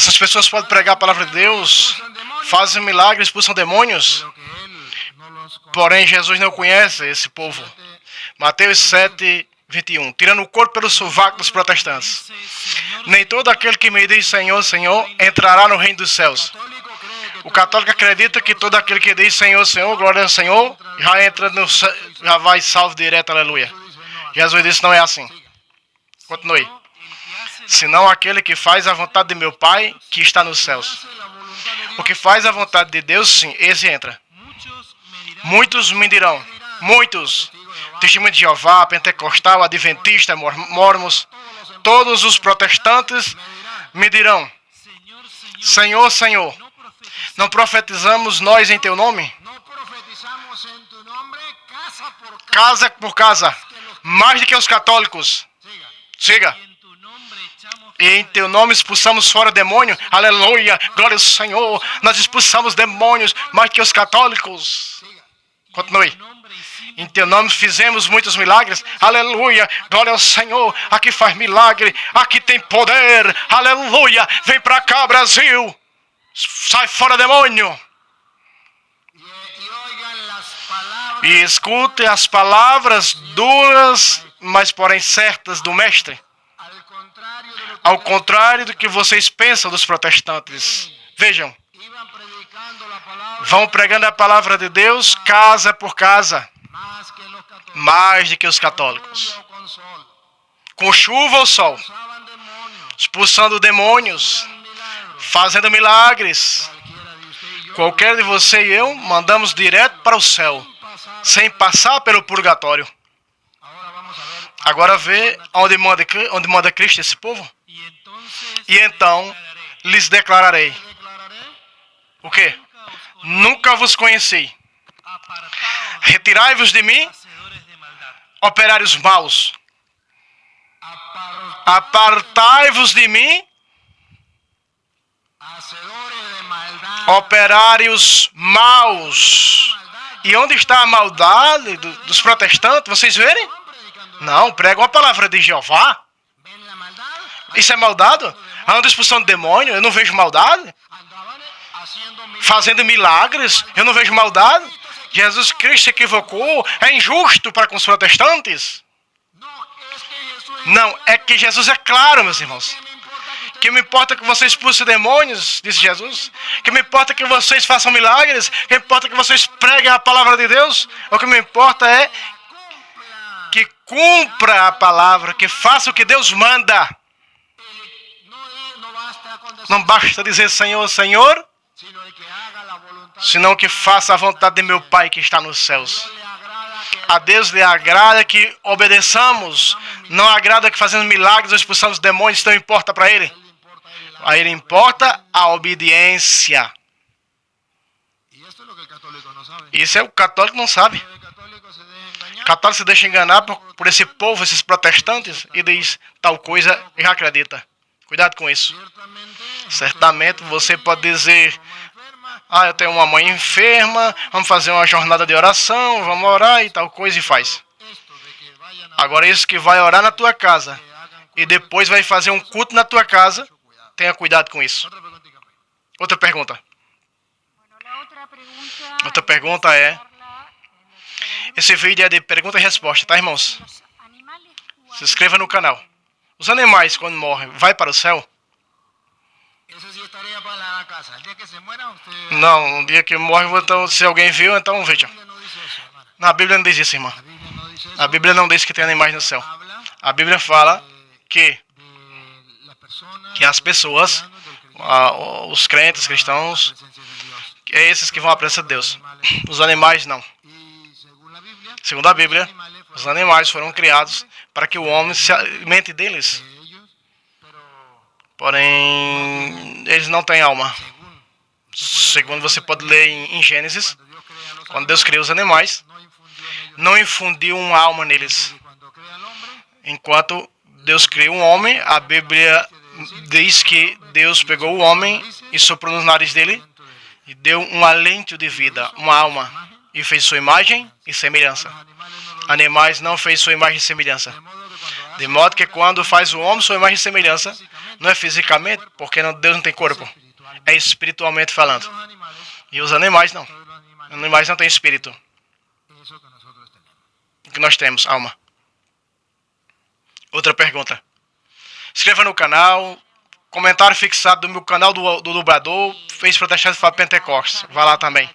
Essas pessoas podem pregar a palavra de Deus, fazem milagres, expulsam demônios, porém Jesus não conhece esse povo. Mateus 7, 21. Tirando o corpo pelo sovaco dos protestantes. Nem todo aquele que me diz Senhor, Senhor, entrará no reino dos céus. O católico acredita que todo aquele que diz Senhor, Senhor, glória ao Senhor, já entra no céu, já vai salvo direto, aleluia. Jesus disse não é assim. Continue. Senão aquele que faz a vontade de meu Pai que está nos céus. O que faz a vontade de Deus, sim, esse entra. Muitos me dirão, muitos, Testemunho de Jeová, Pentecostal, Adventista, Mormons, todos os protestantes me dirão, Senhor, Senhor, não profetizamos nós em teu nome? Casa por casa, mais do que os católicos. Siga. E em teu nome expulsamos fora demônio. Aleluia, glória ao Senhor. Nós expulsamos demônios mais que os católicos. Continue. Em teu nome fizemos muitos milagres. Aleluia, glória ao Senhor. Aqui faz milagre, aqui tem poder. Aleluia, vem pra cá, Brasil. Sai fora demônio. E escute as palavras duras, mas porém certas do Mestre. Ao contrário do que vocês pensam dos protestantes. Vejam. Vão pregando a palavra de Deus casa por casa. Mais do que os católicos. Com chuva ou sol. Expulsando demônios. Fazendo milagres. Qualquer de você e eu mandamos direto para o céu. Sem passar pelo purgatório. Agora vê onde manda Cristo esse povo. E então lhes declararei. O quê? Nunca vos conheci. Retirai-vos de mim, operários maus. Apartai-vos de mim, operários maus. E onde está a maldade dos protestantes? Vocês verem? Não, pregam a palavra de Jeová. Isso é maldade? Ando expulsando demônio, eu não vejo maldade. Fazendo milagres, eu não vejo maldade. Jesus Cristo se equivocou, é injusto para com os protestantes. Não, é que Jesus é claro, meus irmãos. Que me importa que vocês expulsem demônios, disse Jesus. Que me importa que vocês façam milagres. Que me importa que vocês preguem a palavra de Deus. O que me importa é que cumpra a palavra, que faça o que Deus manda. Não basta dizer Senhor, Senhor, senão que faça a vontade de meu Pai que está nos céus. A Deus lhe agrada que obedeçamos. Não agrada que fazemos milagres ou expulsamos demônios, não importa para Ele. A Ele importa a obediência. Isso é o católico não sabe. O católico se deixa enganar por esse povo, esses protestantes, e diz tal coisa e já acredita. Cuidado com isso. Certamente você pode dizer, eu tenho uma mãe enferma, vamos fazer uma jornada de oração, vamos orar e tal coisa, e faz. Agora isso que vai orar na tua casa e depois vai fazer um culto na tua casa, tenha cuidado com isso. Outra pergunta. Outra pergunta é, esse vídeo é de pergunta e resposta, tá, irmãos? Se inscreva no canal. Os animais, quando morrem, vai para o céu? Não, no dia que morre, então, se alguém viu, então veja. Na Bíblia não diz isso, irmã. A Bíblia não diz que tem animais no céu. A Bíblia fala que as pessoas, os crentes, cristãos, é esses que vão à presença de Deus. Os animais não. Segundo a Bíblia, os animais foram criados para que o homem se alimente deles. Porém, eles não têm alma. Segundo você pode ler em Gênesis, quando Deus criou os animais, não infundiu uma alma neles. Enquanto Deus criou um homem, a Bíblia diz que Deus pegou o homem e soprou no nariz dele e deu um alento de vida, uma alma, e fez sua imagem e semelhança. Animais não fez sua imagem e semelhança. De modo que quando faz o homem sua imagem e semelhança, Não é fisicamente, porque Deus não tem corpo. É espiritualmente falando. E os animais não. Os animais não têm espírito. O que nós temos, alma. Outra pergunta. Inscreva no canal. Comentário fixado do meu canal do dublador. Fez protestante para Pentecostes. Vai lá também.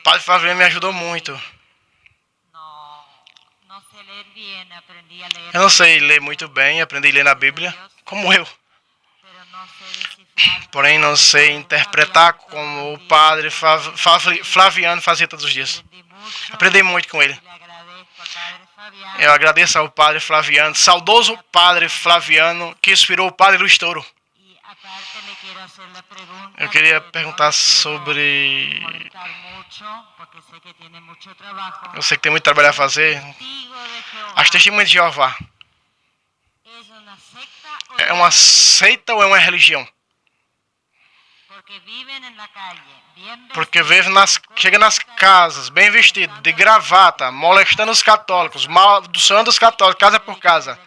Padre Flaviano me ajudou muito. Eu não sei ler muito bem. Aprendi a ler na Bíblia. Como eu. Porém, não sei interpretar como o Padre Flaviano fazia todos os dias. Aprendi muito com ele. Eu agradeço ao Padre Flaviano, saudoso Padre Flaviano, que inspirou o Padre Luiz Toro. Eu queria perguntar sobre... Eu sei que tem muito trabalho a fazer. As Testemunhas de Jeová. É uma seita ou é uma religião? Porque chega nas casas, bem vestido, de gravata, molestando os católicos, maldiçoando os católicos, casa por casa.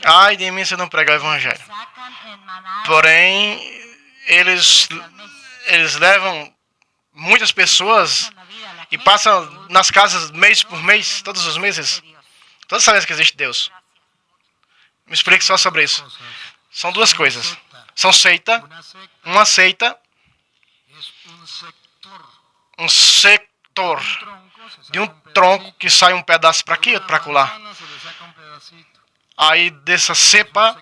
Ai de mim se não pregar o evangelho. Porém, eles levam muitas pessoas e passam nas casas mês por mês, todos os meses. Todos sabem que existe Deus. Me explique só sobre isso. São duas coisas. São seita, uma seita, um sector de um tronco que sai um pedaço para aqui e outro para acolá. Aí dessa cepa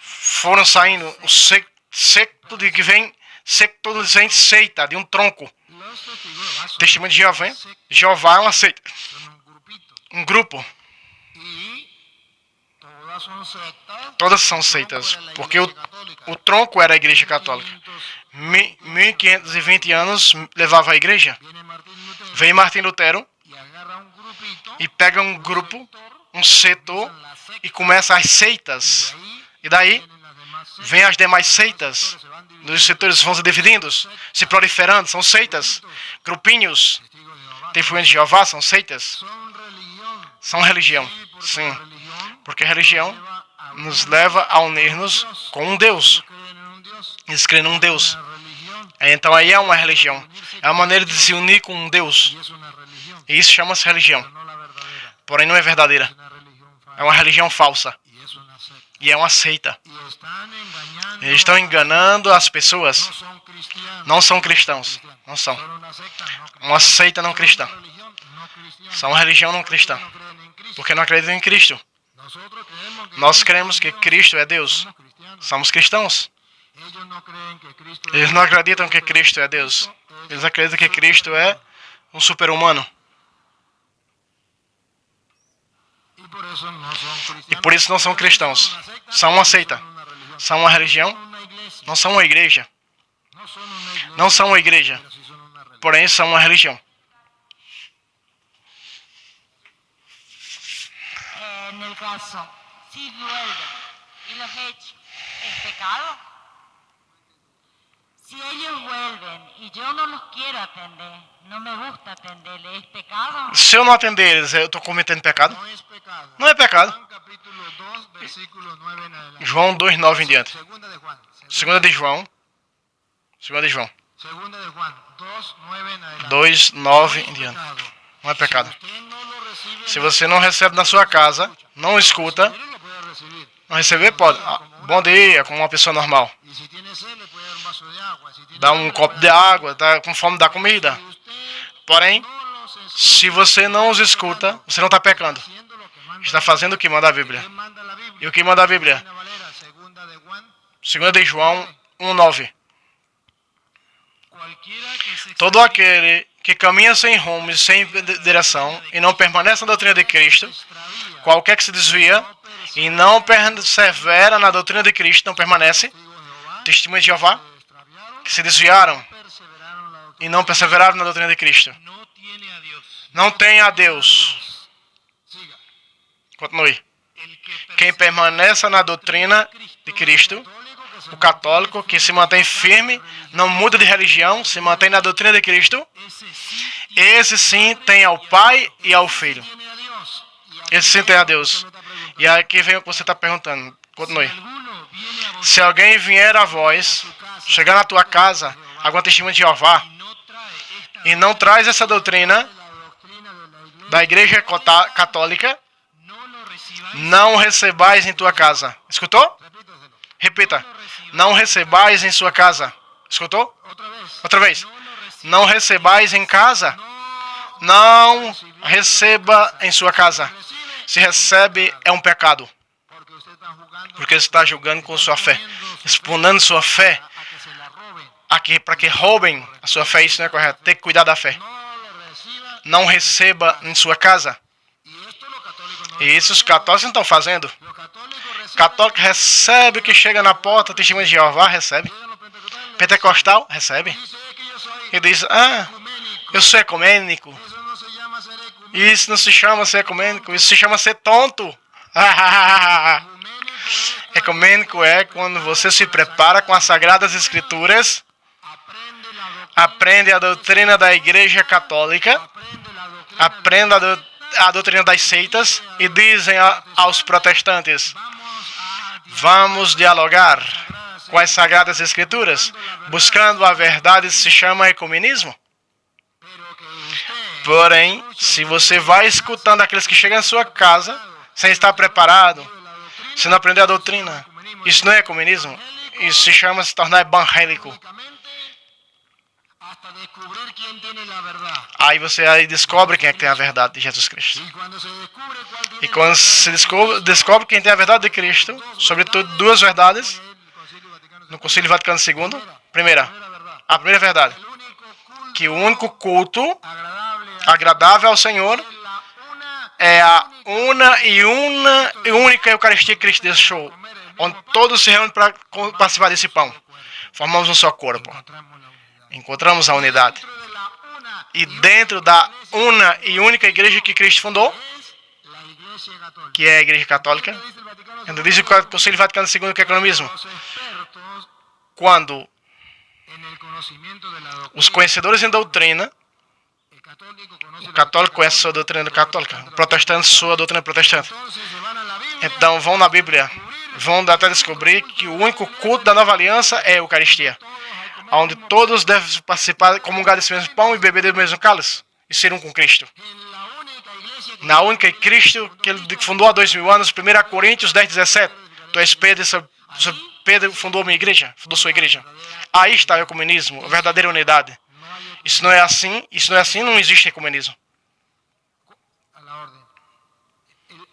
foram saindo um secto de que vem secto de seita, de um tronco. Testemunho de Jeová é uma seita, um grupo. Todas são seitas, porque o tronco era a Igreja Católica. 1520 anos levava a Igreja. Vem Martim Lutero e pega um grupo, um setor, e começa as seitas. E daí vem as demais seitas. Os setores vão se dividindo, se proliferando, são seitas. Grupinhos. Testemunhos de Jeová são seitas. São religião, sim. Porque a religião nos leva a unir-nos com um Deus. Eles creem num Deus. Então aí é uma religião. É uma maneira de se unir com um Deus. E isso chama-se religião. Porém não é verdadeira. É uma religião falsa. E é uma seita. Eles estão enganando as pessoas. Não são cristãos. Não são. Uma seita não cristã. São uma religião não cristã. Porque não acreditam em Cristo. Nós cremos que Cristo é Deus. Somos cristãos. Eles não acreditam que Cristo é Deus. Eles acreditam que Cristo é um super-humano. E por isso não são cristãos. São uma seita. São uma religião. Não são uma igreja. Não são uma igreja. Porém são uma religião. En el caso, si vuelven y los echo, ¿es pecado? Si ellos vuelven y yo no los quiero atender, no me gusta atenderles, ¿es pecado? Se eu não atender eles, eu estou cometendo pecado? Não é pecado. João 2:9 em diante. Segunda de João. 2:9 em diante. Não é pecado. Se você não recebe na sua casa, não escuta. Não receber, pode. Bom dia, como uma pessoa normal. Dá um copo de água, tá com fome, dá comida. Porém, se você não os escuta, você não está pecando. Está fazendo o que manda a Bíblia. E o que manda a Bíblia? 2 de João 1:9. Todo aquele que caminha sem rumo e sem direção e não permanece na doutrina de Cristo, qualquer que se desvia e não persevera na doutrina de Cristo, não permanece. Testemunhas de Jeová que se desviaram e não perseveraram na doutrina de Cristo. Não tem a Deus. Continue. Quem permanece na doutrina de Cristo, o católico que se mantém firme, não muda de religião, se mantém na doutrina de Cristo, esse sim tem ao Pai e ao Filho. Esse sim tem a Deus. E aqui vem o que você está perguntando. Continue. alguno viene a vos Se alguém vier a vós, chegar na tua casa, alguma testemunha de Jeová, y no trae esta e não traz essa doutrina de la doctrina de la iglesia, da igreja católica, no lo recibáis. não recebais em tua casa. Escutou? Repítaselo. Repita. Não recebais em sua casa. Escutou? Otra vez. Outra vez. No lo recibáis. Não recebais em casa. No Não receba em sua casa. recibe Se recebe, é um pecado. porque usted está jugando Porque você está julgando com sua fé. Exponendo sua fé a que se la roben. aqui para que roubem a sua fé. Isso não é correto. Tem que cuidar da fé. No lo reciba. Não receba em sua casa. Y esto los católicos no. E isso os católicos não estão fazendo. Los católicos reciben. Católico recebe o que chega na porta, testemunho de Jeová recebe. Llegan los pentecostales. Pentecostal recebe. Dice que yo soy E diz, ah, ecuménico. eu sou ecumênico. Eso no se llama ser ecuménico. Isso não se chama ser ecumênico, isso se chama ser tonto. Ecuménico es Ecumênico é quando você se prepara com as Sagradas Escrituras, aprende la doctrina. aprende a doutrina da Igreja Católica, Aprende la doctrina. aprende a doutrina das seitas e dizem aos protestantes, vamos dialogar com as Sagradas Escrituras, buscando a verdade, se chama ecumenismo. Pero que usted Porém, se você vai escutando aqueles que chegam em sua casa, sem estar preparado, se não aprender a doutrina, isso não é ecumenismo. Isso se chama se tornar evangélico. hasta descubrir quién tiene la verdad. Aí você aí descobre quem é que tem a verdade de Jesus Cristo. Y cuando se descubre cuál tiene E quando se descobre quem tem a verdade de Cristo, sobretudo duas verdades, el Concilio Vaticano II, no Concílio Vaticano II, primeira, primera verdad. a primeira verdade, El único culto que o único culto agradable agradável ao Senhor es la una é a una e única Eucaristia que Cristo deixou, onde todos se reúnem para participar desse pão. Formamos um só corpo. encontramos la unidad. Encontramos a unidade. Dentro de la una E dentro da una e única igreja que Cristo fundou, es la Iglesia Católica. que é a Igreja Católica, Dice el Vaticano ainda diz o Concílio Vaticano II que é economismo. los expertos Quando en el conocimiento de la doctrina. os conhecedores em doutrina, El católico conoce o la católico conhece sua doutrina católica, o protestante sua doutrina protestante. Entonces se van a la Biblia. Então vão na Bíblia, vão até descobrir que o único culto da nova aliança é a Eucaristia, onde todos devem participar, comungar desse mesmo pão e beber do mesmo cálice, e ser um com Cristo. En la única iglesia que Na única Cristo que ele fundou há 2000 anos, 1 Coríntios 10:17. Tu és Pedro, Pedro fundou minha igreja, fundou sua igreja. Aí está o ecumenismo, a verdadeira unidade. Isso não é assim, não existe ecumenismo. a la orden.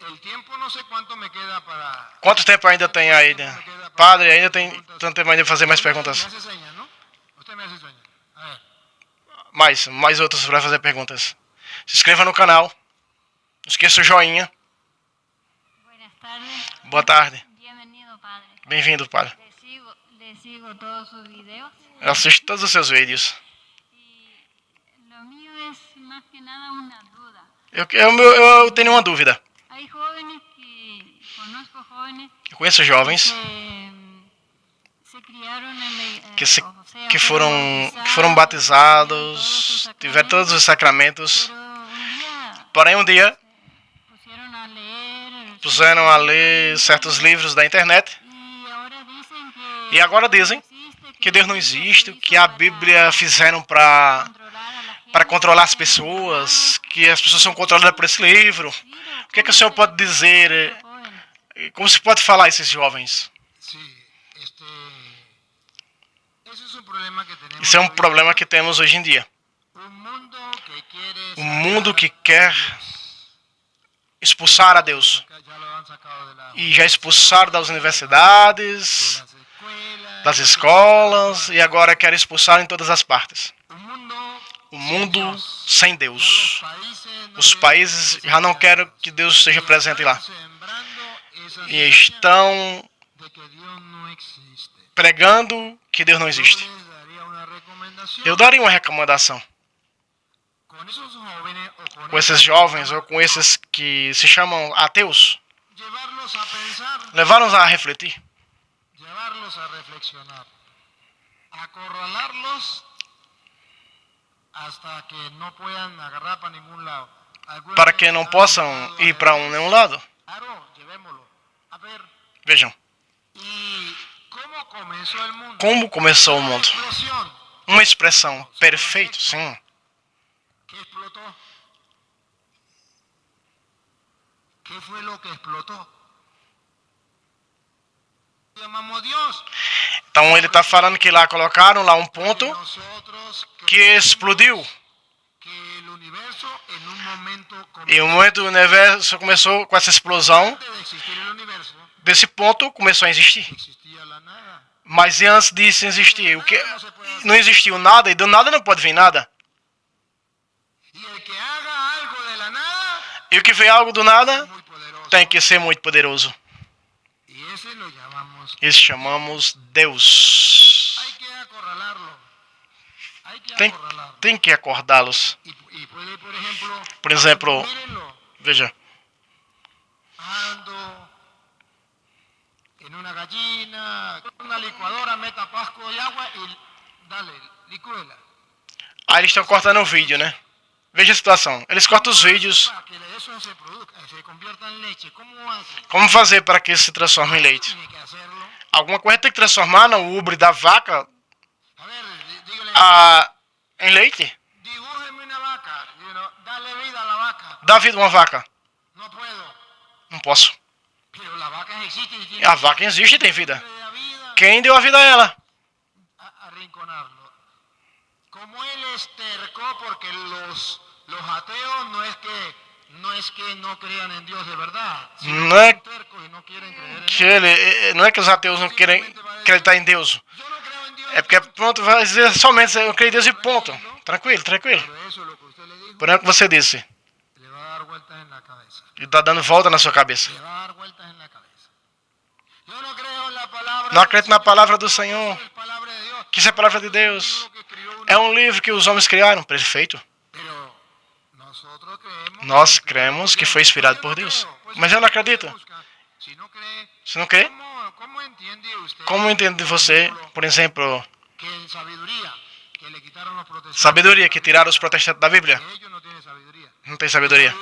El tiempo no sé cuánto me queda para. Quanto tempo ainda tem aí? Né? Padre, ainda tem tanto tempo ainda para fazer mais Me perguntas. hace señas, ¿no? Usted me hace señas. A ver. Mais outros para fazer perguntas. Se inscreva no canal. Não esqueça o joinha. Buenas tardes. Boa tarde. Bienvenido, padre. Bem-vindo, Padre. Le sigo todos sus videos. Eu assisto todos os seus vídeos. Y lo mío es más que nada una duda. Eu tenho uma dúvida. Hay jóvenes que, conozco jóvenes Eu conheço jovens se criaron en la, que, se, o sea, que foram batizados, tiveram todos os sacramentos. pero un día Porém, um dia pusieron a leer puseram a ler certos livros da internet y ahora dicen que Deus não existe, que a Bíblia fizeram para controlar as pessoas, que as pessoas são controladas por esse livro. O que é que o senhor pode dizer? Como se pode falar a esses jovens? Sí, ese es un problema que tenemos. Isso é um hoy. problema que temos hoje em dia. Un mundo que quiere. Um mundo que quer expulsar a Deus. Ya lo han sacado de la. E já expulsaram das universidades, las escuelas. das escolas, e agora quer expulsar em todas as partes. Un mundo. O mundo sem Deus. Países Os países já não querem que Deus esteja presente lá. sembrando esas E estão de que Dios no existe. pregando que Deus não existe. Yo les daría una recomendación. Eu daria uma recomendação Con esos jóvenes o con com esses jovens ou com esses que se chamam ateus, llevarlos a pensar, levar-nos a refletir, llevarlos a reflexionar, acorralarlos hasta que no puedan agarrar para ningún lado. Algunas para que veces não han possam agarrado ir para nenhum lado. Claro, llevémoslo. A ver, Vejam, ¿y cómo comenzó el mundo? como começou o mundo. Explosión. Uma expressão, perfeito, sim. ¿Qué explotó? ¿Qué fue lo que explotó? Llamamos Dios. Então ele está falando que lá colocaram lá um ponto Nosotros que explodiu. que el universo en un momento E o momento do universo começou com essa explosão. antes de existir el universo Desse ponto começou a existir. existía la nada. Mas e antes disso existir? O que não existiu nada e do nada não pode vir nada. Y el que haga algo de la nada E o que vem algo do nada es muy poderoso. tem que ser muito poderoso. Y ese lo llamamos. Isso chamamos Deus. Hay que acorralarlo. Hay que Tem, acorralarlo. tem que acordá-los. Y puede, por ejemplo, Por exemplo, mírenlo, veja, ando en una gallina, con una licuadora, meta pasco y agua y dale, licúela. aí eles estão cortando o vídeo, né? Veja a situação. Eles cortam os vídeos. Para que eso se produzca, se convierta en leche. ¿Cómo hace? Como fazer para que isso se transforme em leite? Tiene que hacerlo. Alguma coisa tem que transformar no ubre da vaca A ver, dígale, em leite. dibújeme una vaca, dale vida a la vaca. Dá vida a uma vaca. No puedo. Não posso. Pero la vaca existe y tiene A vaca existe e tem vida. que darle vida Quem deu a vida a ela? a arrinconarlo. Como él estercó, porque los ateos no es que no crean en Dios de verdad, sino Não é que son tercos y no quieren creer en que él. não é que os ateus não querem acreditar em Deus. Yo no creo en Dios. É porque pronto, vai dizer somente eu creio em Deus e ponto. Tranquilo, tranquilo. Pero eso es lo que usted le dijo, Por exemplo, você disse. le va a dar vueltas en la cabeza. E está dando volta na sua cabeça. Le va a dar vueltas en la cabeza. Yo no creo en la palabra. Não acredito na palavra do Senhor. Es palabra de Dios. Que isso é a palavra de Deus. Que escribió uno. É um livro que os homens criaram. Perfeito. Pero nosotros creemos. Nós cremos que foi inspirado por Deus. Mas eu não acredito. Si no cree, Você não crê? ¿cómo entiende usted Como entende você, por exemplo, que en sabiduría, que le quitaron los protestantes, sabedoria que tiraram os protestantes da Bíblia? que ellos no tienen sabiduría? Não tem sabedoria.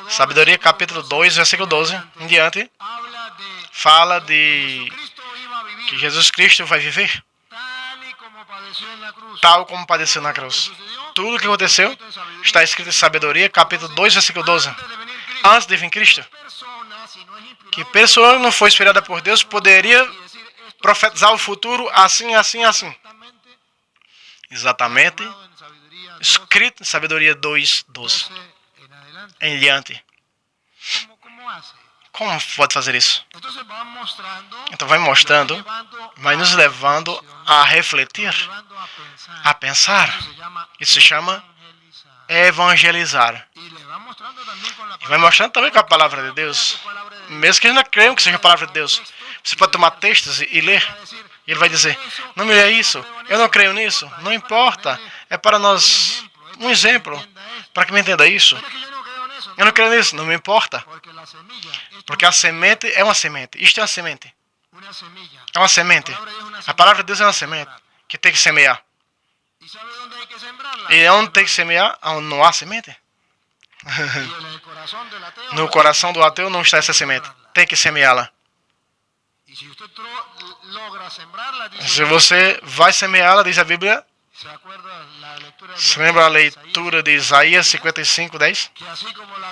Sabedoria, capítulo 2, versículo 12 em diante, Habla de fala de Cristo iba a vivir que Jesus Cristo vai viver tal y como padeció en la cruz. tal como padeceu na cruz. Tudo o que aconteceu está escrito em Sabedoria, capítulo 2, versículo 12. Antes de venir Cristo, Antes de vir Cristo, persona, si no es inspirado, que pessoa não foi inspirada por Deus poderia y decir esto profetizar o futuro assim, assim, assim. exactamente Exatamente hablado en sabiduría 12 escrito em Sabedoria 2, 12 en adelante. em diante. ¿Cómo hace? Como pode fazer isso? Entonces va mostrando, Então vai mostrando, llevando vai nos levando a refletir, llevando a pensar. a pensar. Eso se llama Isso se chama evangelizar. evangelizar. Y le va mostrando también con la E vai mostrando também com a palavra de Deus. Mesmo que eles não creiam que seja a palavra de Deus. Você pode tomar textos e ler. E ele vai dizer, não me lê isso, eu não creio nisso. Não importa. É para nós um exemplo. Para que me entenda isso. Pero es que yo no creo en eso, Eu não creio nisso, não me importa. porque la semilla es Porque a semente é uma semente. Isto é uma semente. una semilla. É uma semente. A palavra de Deus é uma semente A palavra de Deus é uma semente que tem que semear. ¿Y sabe dónde hay que sembrarla? E onde tem que semear? Onde não há semente. Y en el corazón del ateo. No coração do ateu não está essa semente. Tem que semeá-la. Y si usted logra sembrarla, dice, Se você vai semeá-la, diz a Bíblia, ¿se acuerda la lectura de se lembra a leitura de Isaías 55, 10? que así como el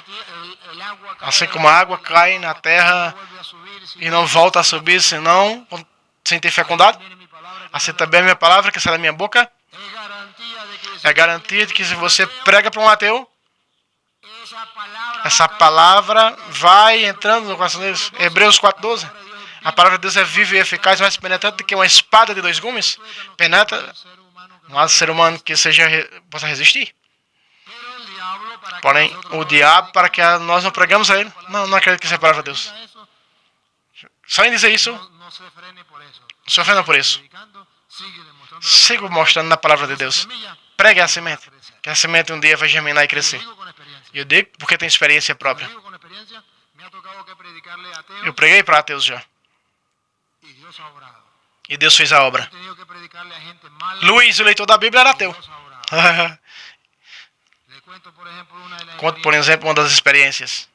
agua cae Assim como a água cai na terra vuelve a subir, si e não volta a subir senão sem ter fecundado, viene mi palabra, que assim também a minha palavra que sai da minha boca es garantía de que é garantia de que se você prega para um ateu, esa essa palavra vai entrando no coração deles. Hebreus 4:12. A palavra de Deus é viva e eficaz, mais penetrante do que uma espada de dois gumes. Penetra, ser humano que não há ser humano que possa resistir. pero el diablo para que Porém, nosotros o no diabo, para que nós não pregamos a ele, não acredito que seja a palavra de Deus. diga eso, Só em dizer isso, no se frene por eso. se ofenda por isso. Predicando, sigue demostrando Sigo mostrando na palavra de Deus. semilla. Pregue a semente, que a semente um dia vai germinar e Lo crescer. digo con experiencia. E eu digo porque tenho experiência Lo própria. digo con experiencia. Me ha tocado que predicarle a ateos Eu preguei para ateus já. y Dios ha obrado. E Deus fez a obra. He tenido que predicarle a gente mala Luiz, o leitor da Bíblia, era y ateu. Dios ha obrado. Le cuento, por ejemplo, una de las Conto, por exemplo, uma das experiências.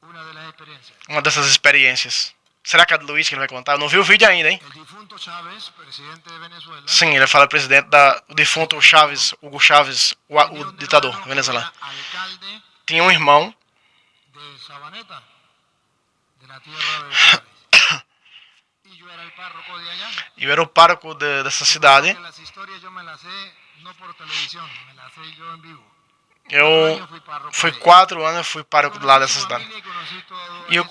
una de las experiencias. uma dessas experiências. Será que é do Luiz que ele vai contar? Eu não vi o vídeo ainda, hein? El difunto Chávez, presidente de Venezuela, Sim, ele fala presidente o defunto Chávez, Hugo Chávez, o ditador da Venezuela. era alcalde Tinha um irmão de Sabaneta, de la tierra de Chávez. Y yo era el párroco de allá. e eu era o pároco dessa cidade. Que las historias yo me las sé no por televisión, me las sé yo en vivo. Eu fui 4 anos, eu fui pároco do lado dessa cidade. E eu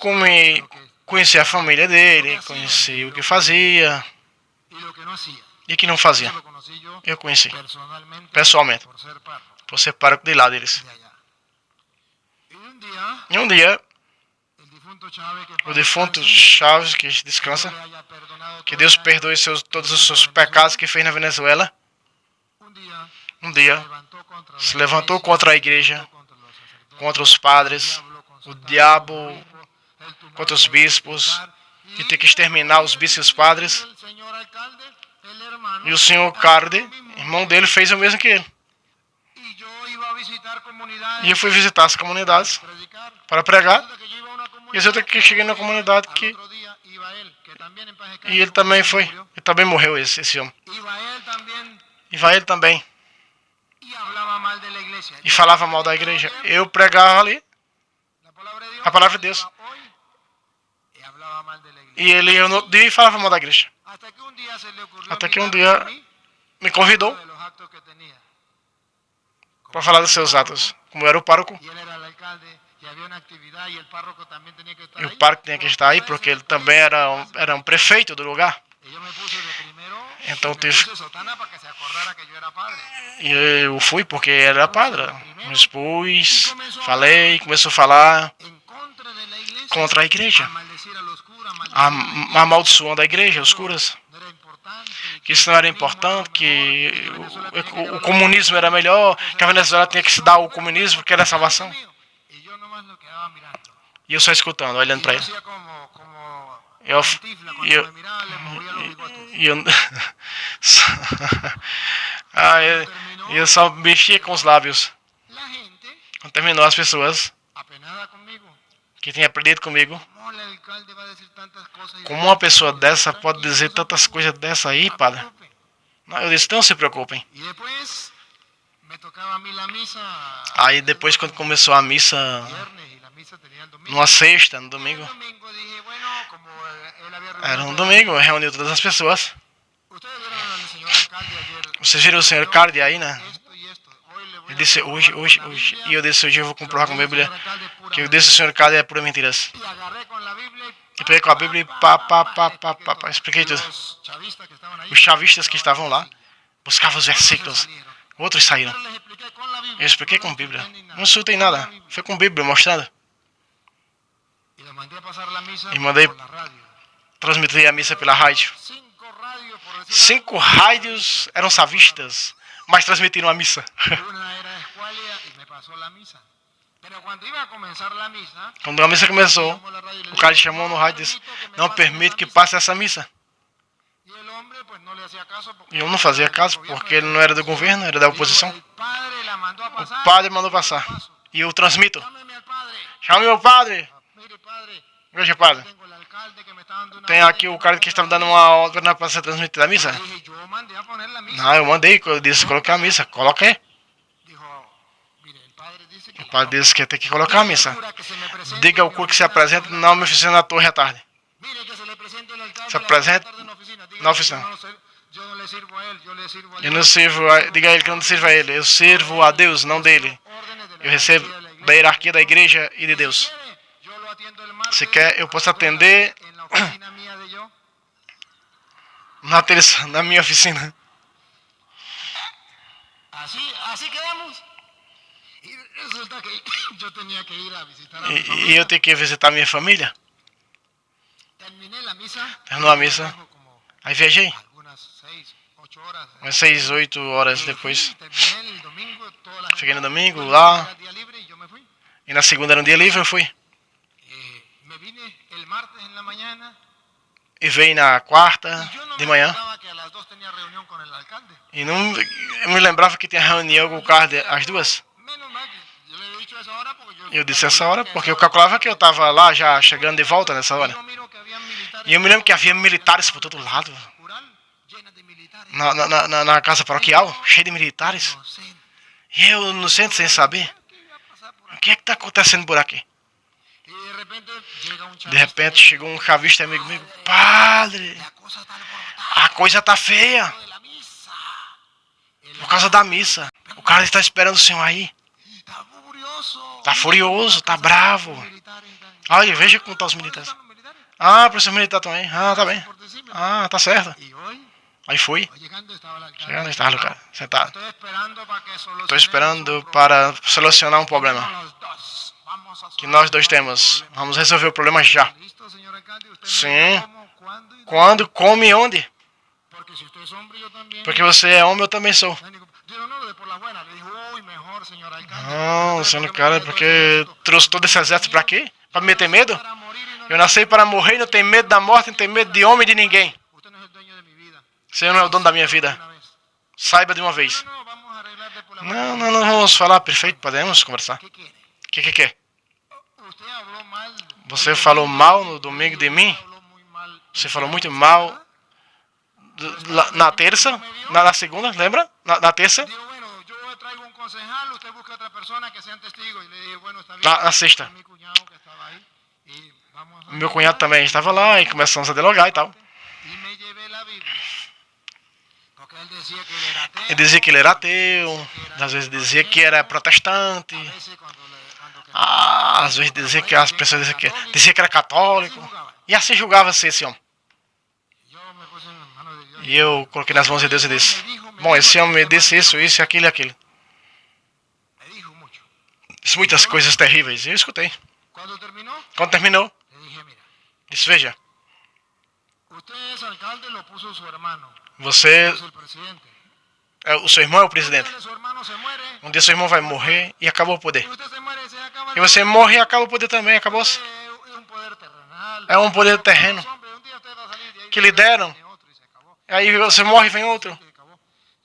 conheci a família dele, conheci o que fazia Y lo que no hacía. e o que não fazia. Eso lo conocí yo Eu conheci, pessoalmente pessoalmente, por ser párroco por ser pároco de lá deles. de allá. Y un día, E um dia, el difunto Chávez, que o defunto Chaves, que descansa, le haya perdonado que toda Deus la- perdoe todos os seus pecados que fez na Venezuela, un día se levantou contra a igreja, contra os padres, o diabo, contra os bispos, que tem que exterminar os bispos e os padres. E o senhor Carde, irmão dele, fez o mesmo que ele. E eu fui visitar as comunidades para pregar. E eu que cheguei na comunidade que e ele também foi, ele também morreu esse homem. E vai ele também. E falava mal da igreja. Eu pregava ali a palavra de Deus. E ele eu no dia falava mal da igreja. Até que um dia me convidou para falar dos seus atos. Como eu era o pároco, e o pároco tinha que estar aí porque ele também era um prefeito do lugar. Então e eu fui porque era padre. Me expus, falei, começou a falar contra a igreja, amaldiçoando a igreja, os curas, que isso não era importante, que o comunismo era melhor, que a Venezuela tinha que se dar ao comunismo, que era a salvação. E eu só escutando, olhando para ele. Eu só mexia com os lábios. Quando terminou, as pessoas que tinham aprendido comigo, como uma pessoa dessa pode dizer tantas coisas dessa aí, padre? Não, eu disse, não se preocupem. Aí depois, quando começou a missa, numa sexta, no domingo, era um domingo, reuniu todas as pessoas. Vocês viram o senhor Cardi aí, né? Ele disse hoje. E eu disse hoje eu vou comprovar com a Bíblia que eu disse o senhor Cardi é pura mentiras. E peguei com a Bíblia e pá, expliquei tudo. Os chavistas que estavam lá buscavam os versículos. Outros saíram. Eu expliquei com a Bíblia. Não insultei nada. Foi com a Bíblia mostrando. E mandei transmitir a missa pela rádio. 5 rádios eram chavistas, mas transmitiram a missa. Quando a missa começou, o cara chamou no rádio e disse, não permite que passe essa missa. E eu não fazia caso, porque ele não era do governo, era da oposição. O padre mandou passar. E eu transmito. Chame meu padre. Veja, padre. Tem aqui o cara que está me dando uma ordem para ser transmitida a missa. Não, eu mandei, eu disse colocar a missa. Coloca aí. O padre disse que tem que colocar a missa. Diga ao cura que se apresente na minha oficina na torre à tarde. Se apresente na oficina. Eu não sirvo, diga a ele que eu não sirvo a ele. Eu sirvo a Deus, não dele. Eu recebo da hierarquia da igreja e de Deus. Se quer, eu posso atender na minha oficina. Así quedamos. Y resulta que yo tenía que ir a visitar a E eu tenho que visitar minha família. Terminou a missa. Aí viajei. Umas 6, 8 horas depois. Cheguei no domingo lá. E na segunda era um dia livre, eu fui. E veio na quarta de manhã. E não eu me lembrava que tinha reunião com o Cardi às 2. a esa hora porque E eu disse essa hora porque eu calculava que eu estava lá já chegando de volta nessa hora. yo miro que había militares E eu me lembro que havia militares por todo lado. rural, llenas de militares. Na casa paroquial, cheia de militares. Inocentes. E eu no centro sem saber. ¿Qué iba a pasar por O aquí? que é que está acontecendo por aqui? Y de repente llega un De chavista. repente chegou um chavista amigo meu. Padre, La cosa está alborotada a coisa tá feia. de la misa. Por causa da missa. O cara está esperando o senhor aí. Está furioso. Tá furioso, tá bravo. Militares, Olha, veja como estão os militares. están los militares. Ah, professor militar também. Ah, tá bem. Por decirme. Ah, tá certo. Y hoy, Aí fui. llegando estaba el alcalde. Chegando, estava o cara sentado. Estoy esperando para que solucionemos Estou esperando un problema. para solucionar um problema Los dos. Vamos a que nós dois solucionar temos. el problema. Vamos resolver o problema já. Listo, señor alcalde. Usted Sim. me dice cómo, cuándo y dónde. Quando, como e onde? Porque si usted es hombre, yo también. Porque você é homem, eu também sou. Digo, no, de por la buena. Le dijo, uy, mejor, señor alcalde. Não, Porque sendo me cara, mete todo porque ese ejército. trouxe todo esse exército pra quê? Pra me meter medo? Para morir y no Eu nasci para morrer, não tenho medo da morte, não tenho medo de homem e de ninguém. Usted no es el dueño de mi vida. Você não é o dono da minha vida. Una vez. Saiba de uma vez. No, vamos a arreglar de por la Não, não vamos falar, perfeito, podemos conversar. ¿Qué quiere? O que quer? Usted habló mal. Você falou mal no domingo de mim? Habló muy mal. Você falou muito mal na terça, na segunda, lembra? Na terça? Digo, bueno, yo traigo un concejal, usted busca otra persona que sean testigos. Y le dije, bueno, está bien. Na sexta. Mi cuñado que estaba ahí. Y vamos a... Meu cunhado também estava lá e começamos a dialogar e tal. Y me llevé la Biblia. Porque él decía que él era ateo. Ele dizia que ele era ateu, às vezes dizia que era protestante, A veces cuando às vezes dizia que as pessoas dizia que era católico. E assim julgava-se esse homem. yo me puse en las manos de Dios. E eu coloquei nas mãos de Deus e disse: bom, esse homem me disse isso, isso, aquilo e aquilo. Me dijo mucho. Disse muitas coisas terríveis. E eu escutei. Cuando terminó, Quando terminou, le dije, mira, disse: veja, usted es alcalde, lo puso su hermano, você, es el presidente. o seu irmão é o presidente. Un día su hermano se muere, Um dia seu irmão vai morrer e acabou o poder. y usted se muere y se acaba E você morre e acaba o poder também, acabou-se. Es un poder terrenal. É um poder terreno Hombre, un día usted va a salir de ahí, que lhe deram. viene otro y se acabó. Aí você morre e vem outro. Se acabó.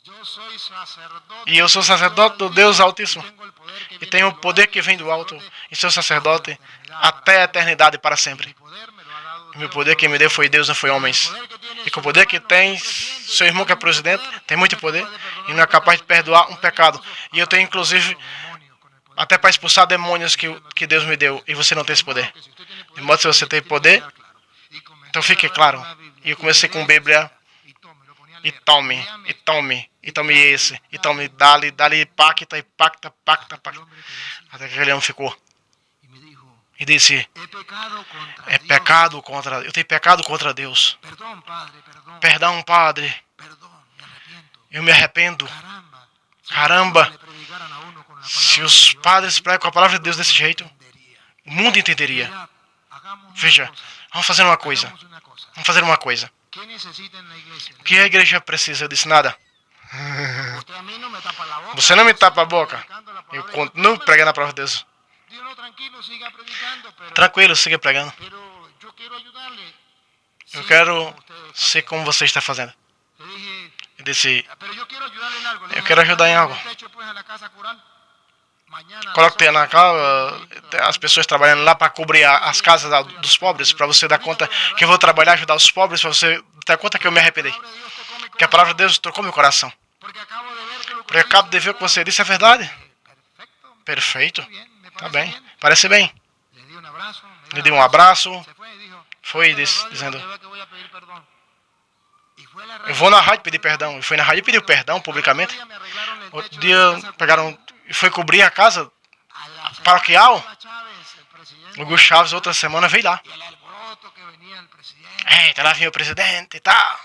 Yo soy sacerdote E eu sou sacerdote do Deus Altíssimo. tengo el poder que E viene tenho o del poder que vem do alto. E sou sacerdote até a eternidade para sempre. Mi poder me lo ha dado E meu poder que me deu foi Deus, não foi homens. poder que tiene E com o su poder que hermano, tem, presidente, seu irmão que é presidente, tem muito poder puede perdonar e não é capaz de perdoar um pecado. E eu tenho inclusive demonios con el poder. até para expulsar demônios que Deus me deu. E você não tem esse poder. Que si usted tiene poder, De modo que se você tem poder, claro. Y comencé então a fique agarrar claro. una Biblia. E eu comecei com Bíblia. Y tome, lo ponía a E leer. tome, Léame e tome, e tome esse, e tome, dali, pacta, e pacta, pacta, el pacta. hombre que decía, Até que aquele homem ficou. y me dijo, E disse: he pecado contra é Dios. pecado contra. Eu tenho pecado contra Deus. Perdón, padre, perdón. Perdão, Padre. Perdón, me arrepiento. Eu me arrependo. Caramba. Caramba. Le predicaran a uno con la Se palabra os de Dios, padres pregam com a palavra de Deus desse jeito, entendería. o mundo entenderia. Mira, hagamos una Veja, cosa, vamos fazer uma coisa. hagamos una cosa. Vamos fazer uma coisa. ¿Qué necesita en la iglesia? O que a igreja precisa? Eu disse nada. Usted a mí no me tapa la boca. Você não me tapa a boca. Predicando la Eu palabra de continuo Dios. pregando a palavra de Deus. Dios, no, tranquilo, siga predicando, pero, Tranquilo, siga pregando. pero yo quiero ayudarle. Eu Sí, quero como usted está ser haciendo. como você está fazendo. Le dije, Eu disse: pero yo quiero ayudarle en algo. Le Eu dije, quero ajudar em algo. el techo, pues, a la casa cural. Mañana, coloque na casa casa as pessoas trabalhando lá para cobrir as casas dos pobres, para você dar conta que eu vou trabalhar, ajudar os pobres, para você dar conta que eu me arrependi. Que a palavra de Deus tocou meu coração. Porque eu acabo de ver o que você disse, é verdade. Perfeito. Tá bem. Parece bem. Lhe dei um abraço. Foi dizendo: eu vou na rádio pedir perdão. E foi na rádio e pediu perdão publicamente. Outro dia pegaram e foi cobrir a casa paroquial. O Gus Chaves, outra semana, veio lá. Eita, lá vinha o presidente e tal.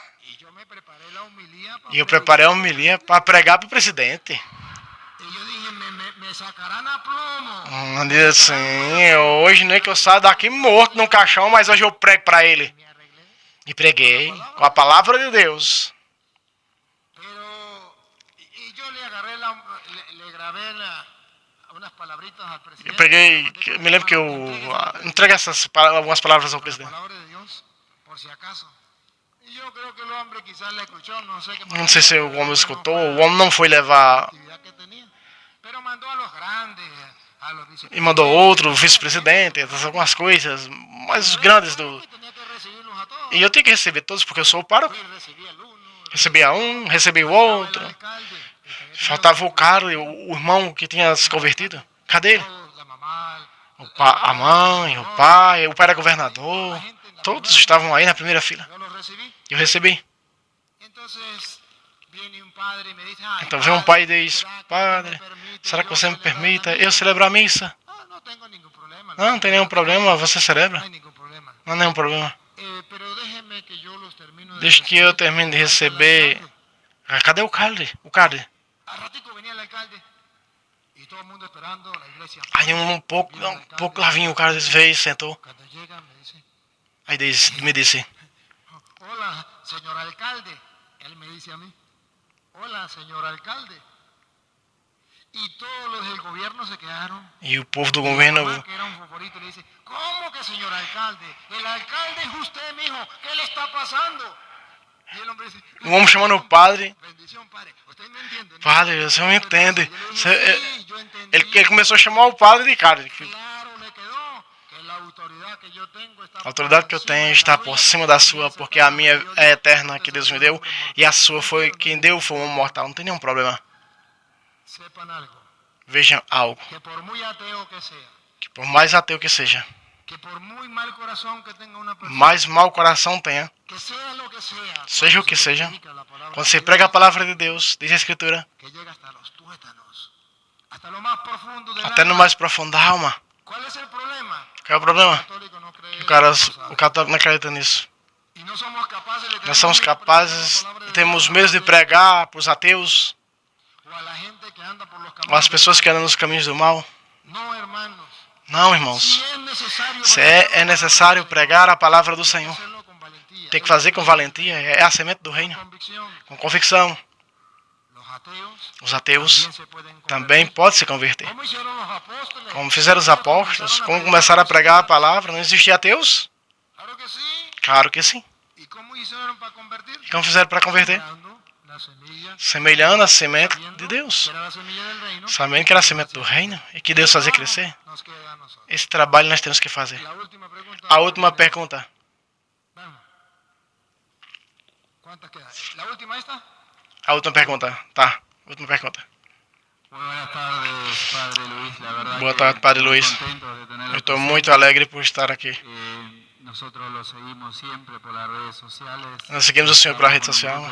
E eu preparei a homilia para pregar para o presidente. Disse assim: hoje nem que eu saia daqui morto num caixão, mas hoje eu prego para ele. E preguei com a palavra de Deus. Eu peguei, me lembro que eu entreguei algumas palavras ao presidente. Não sei se o homem escutou, o homem não foi levar Pero mandó a los grandes, a los E mandou outro vice-presidente, algumas coisas mais grandes do... que tenía que recibirlos a todos. E eu tinha que receber todos porque eu sou o pároco. Y recibía al uno, Recebia um, recebia o estaba el outro. alcalde, que tenía Faltava o cara, o irmão que tinha se convertido. Cadê ele? todos, la mamá, A mãe, o pai era governador. Todos estavam aí na primeira fila. yo los recibí. Eu recebi. Entonces viene un padre y me dice, "Ay, Então vem um pai e diz, ¿será que padre, me permite será que yo você me celebrar la permita misa?" eu celebrar a missa? "Ah, no tengo ningún problema. Não tem nenhum problema, você No celebra. hay ningún problema. Não há nenhum problema. Pero déjeme que yo los termino de Desde que eu recibir." termine de receber... Ah, cadê o Carly? O Carly. Al ratico venía el alcalde y todo el mundo esperando la iglesia. Aí um pouco lá vinha o cara, veio, sentou. Cuando llega me dice, Aí me disse, "Hola, señor alcalde." Él me dice a mí, "Hola, señor alcalde." Y todos los del gobierno se quedaron. e o povo do Mi governo... mamá, que era un favorito, le dice, "¿Cómo que señor alcalde? El alcalde es usted, mijo. ¿Qué le está pasando?" Y el hombre dice, O homem chamando o padre. "Bendición, padre. Usted me entiende, ¿no?" Padre, você não me entende. Yo le digo, "Sí, yo entendí." Ele começou a chamar o padre de Carly. Claro le quedó que la autoridad que yo tengo está A autoridade que eu tenho está por cima da sua, porque a minha é eterna, que Deus me deu, e a sua foi quem deu, foi um mortal. Não tem nenhum problema. Sepan algo, Vejam algo, que por muy ateo que sea, que por mais ateu que seja, que por muy mal corazón que tenga una persona, mais mau coração tenha, que sea lo que sea, seja o cuando que se seja, predica la palabra quando de se Dios, prega a palavra de Deus, diz a Escritura, que llega hasta los tuétanos, hasta lo más profundo del até no alma. mais profundo da alma. ¿Cuál es el problema? Qual é o problema? El católico no cree O católico não acredita nisso. y no somos capaces de Nós somos capazes e temos medo de pregar para os ateus, o a la gente que anda por los ou as pessoas que andam nos caminhos do mal. No, hermanos. Não, irmãos. Si es necesario, Se é necessário pregar a palavra do Senhor, hacerlo con valentía, tem que fazer com valentia, é a semente do reino, convicción. com convicção. Los ateos Os ateus también se pueden convertir. também podem se converter. ¿Cómo hicieron los apóstoles? Como fizeram os apóstolos, como começaram a pregar a palavra, não existia ateus? Claro que sí. Claro que sim. ¿Y cómo hicieron para convertir? E como fizeram para converter? Dando la semilla, Semelhando a semente sabiendo de que Deus. era la semilla del reino. Sabendo que era a semente do reino e que Deus fazia crescer. Nos queda a nosotros. Esse trabalho nós temos que fazer. La última pregunta. A última pergunta. Vamos. ¿Cuántas quedan? ¿La última esta? A última pergunta. Tá. Última pergunta. Muy buenas tardes, Padre Luis. La verdad Boa que tarde, Padre muy Luis. contentos de tenerlo Eu estou presente. muito alegre por estar aqui. Nosotros lo seguimos siempre por las redes sociales. Nós seguimos o Senhor pela rede social.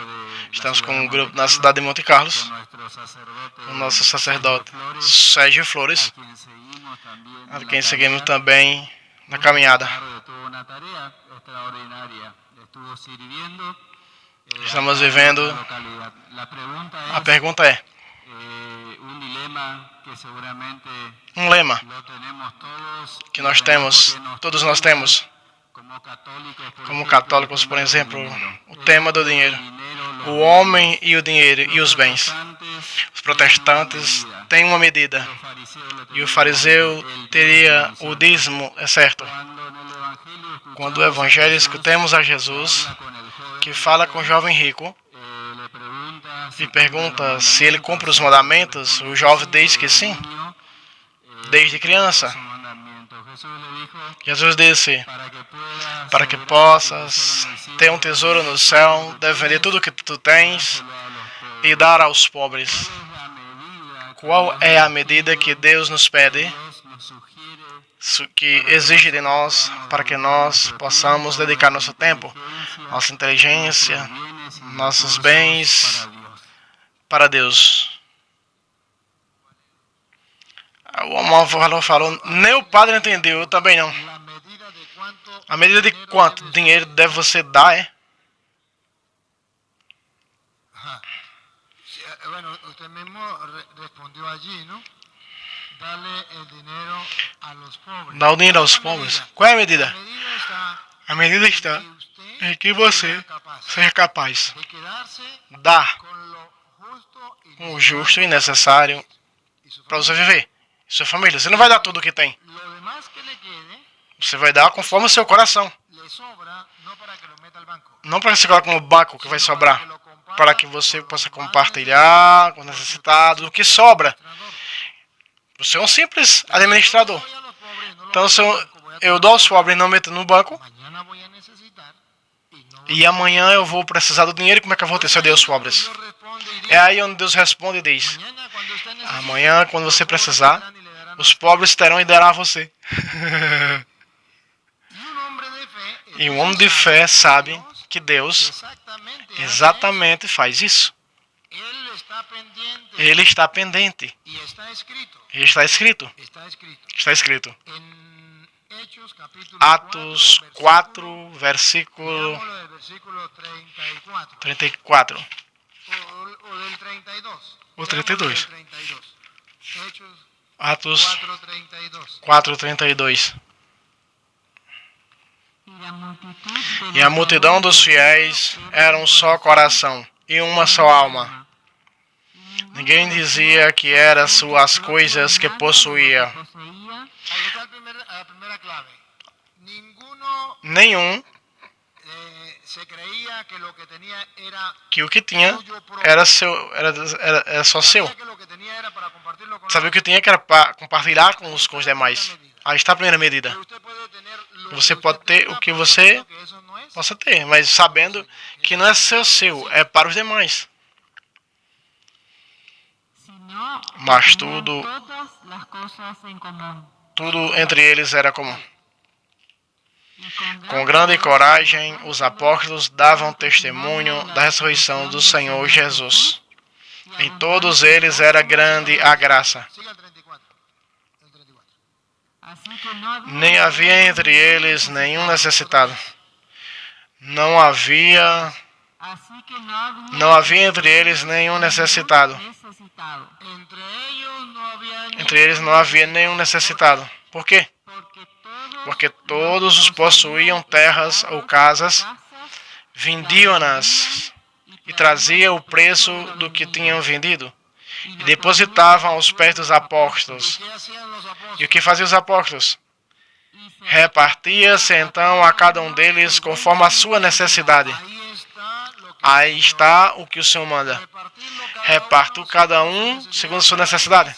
Estamos com um grupo na cidade de Monte Carlos. Con nuestro sacerdote, O nosso sacerdote Flores, Sérgio Flores, a quien seguimos también a en quem la seguimos tarea. também na caminhada. Ricardo tuvo una tarea extraordinaria. Estuvo sirviendo. Estamos acá en vivendo. nuestra localidad. La pregunta A es pergunta é: un dilema que seguramente um lema lo tenemos todos. que nós temos, todos nós temos, como católicos, por exemplo, o tema do dinheiro. O homem e o dinheiro e os bens. Os protestantes têm uma medida e o fariseu teria o dízimo, é certo. Quando o evangelho escutemos a Jesus, que fala com o jovem rico e pergunta se ele cumpre os mandamentos, o jovem diz que sim, desde criança. Jesus disse: para que possas ter um tesouro no céu, deve vender tudo o que tu tens e dar aos pobres. Qual é a medida que Deus nos pede, que exige de nós, para que nós possamos dedicar nosso tempo, nossa inteligência, nossos bens para Deus? O amor falou, nem o padre entendeu, eu também não. La medida de cuánto A medida de quanto dinheiro deve você dar é? Ajá. Sí, bueno, usted mismo respondió allí, ¿no? Darle el dinero a los pobres. Dar o dinheiro aos ¿Cuál es la pobres. medida? Qual é a medida? La medida está A medida está que usted em que você sea capaz seja capaz de quedarse de dar con lo justo y o justo e necessário y su para você viver. E sua família. Você não vai dar tudo o que tem. Lo demás que le quede, Você vai dar conforme o seu coração. le sobra no para que lo meta al banco. Não para que você coloque no banco que vai sobrar. Para que você possa compartilhar com os necessitados o que sobra. Você é um simples administrador. Doy a los pobres, no los Então, se meto en el banco, voy a eu dou aos pobres e não meto no banco, mañana voy a necesitar y no e amanhã eu vou precisar do dinheiro, como é que eu vou ter se eu dei aos pobres? Dios responde y dice, É aí onde Deus responde e diz: mañana cuando usted necesite, amanhã, quando você los pobres precisar, vendrán y le darán os pobres terão e darão a você. Y un hombre de fe, E um homem de fé sabe que Deus exactamente hace exatamente faz isso. eso. Él está pendiente Ele está pendente. y está escrito. E está escrito. Está escrito. Está escrito. En Hechos capítulo Atos 4, versículo veámoslo del versículo 34 34. o del 32. O Veámoslo 32. del 32. Hechos Atos 4:32. 4, 32. Y la multitud dos fiéis era um só coração e uma só alma. Ninguém dizia que era suas coisas que possuía. Ahí está la primera clave. Ninguno Nenhum se creía que lo que tenía era que o que tinha era seu, era só seu. que lo que tenía era para compartirlo con Sabia o que tinha que era para compartilhar com os demais. Aí está a primeira medida. usted puede tener lo Você que pode usted ter tenga, o que pero você sabiendo que eso no es. possa ter, mas sabendo que não é seu, é para os demais. Mas tudo entre eles era comum. Com grande coragem, os apóstolos davam testemunho da ressurreição do Senhor Jesus. Em todos eles era grande a graça. Siga el 34. El 34. Nem havia entre eles nenhum necessitado. Não havia entre eles nenhum necessitado. Entre eles não havia nenhum necessitado. Por quê? Porque todos os possuíam terras ou casas, vendiam-nas e traziam o preço do que tinham vendido e depositavam aos pés dos apóstolos. ¿Qué hacían los apóstoles? E o que faziam os apóstolos? Repartia-se então a cada um deles conforme a sua necessidade. Ahí está lo que Aí está o que o Senhor manda. repartirlo Reparta cada um segundo a sua necessidade.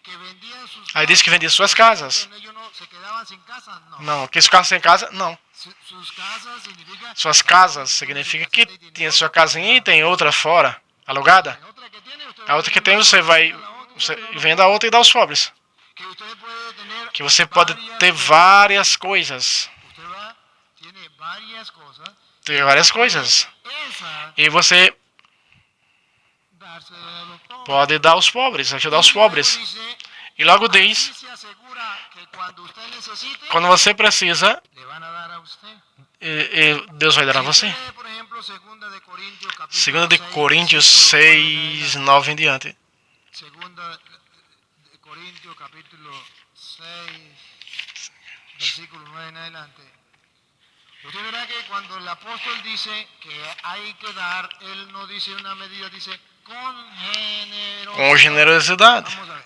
que vendían sus Aí diz que vendia suas casas. ellos no se quedaban sin casa, no. Não, que ficavam sem casa? Não. Sus casas significa Suas casas significa que tinha sua casinha e tem outra fora, alugada. otra que tiene usted A outra que tem você vai você vende a outra e dá aos pobres. que usted puede tener Que você pode ter várias coisas. usted va tiene varias cosas Ter várias coisas. esa E você darse a los pobres. pode dar aos pobres, ajudar os pobres. Dice, E logo así diz, se asegura que cuando usted necesite quando você precisa, le van a dar a usted. e Deus vai dar a você. Lee, por ejemplo, 2 de Corintios capítulo 2 de 6, Coríntios versículo 6, 9 em diante. 2 de Corintios capítulo 6, versículo 9 en adelante. Usted verá que cuando el apóstol dice que hay que dar, él no dice una medida, dice con generosidad. Com generosidade. Vamos a ver.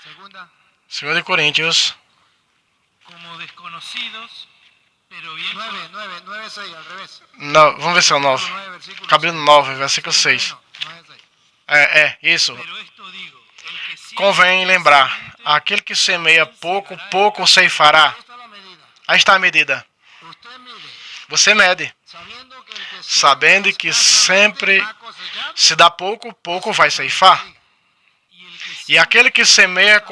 Segunda. 2 de Coríntios como desconocidos, pero bien 9, 6, al revés. no, vamos ver se é o 9. 9, versículo Capítulo 6. 9, versículo 6. No, 9, 6. Isso. pero esto digo, el que siembra Convém lembrar, aquele que semeia pouco, pouco ceifará. Esta es la medida. Aí está a medida. Usted mide, Você mede, sabiendo que el que sabendo que sempre va a cosechar, se dá pouco, pouco vai ceifar. y el que E aquele que semeia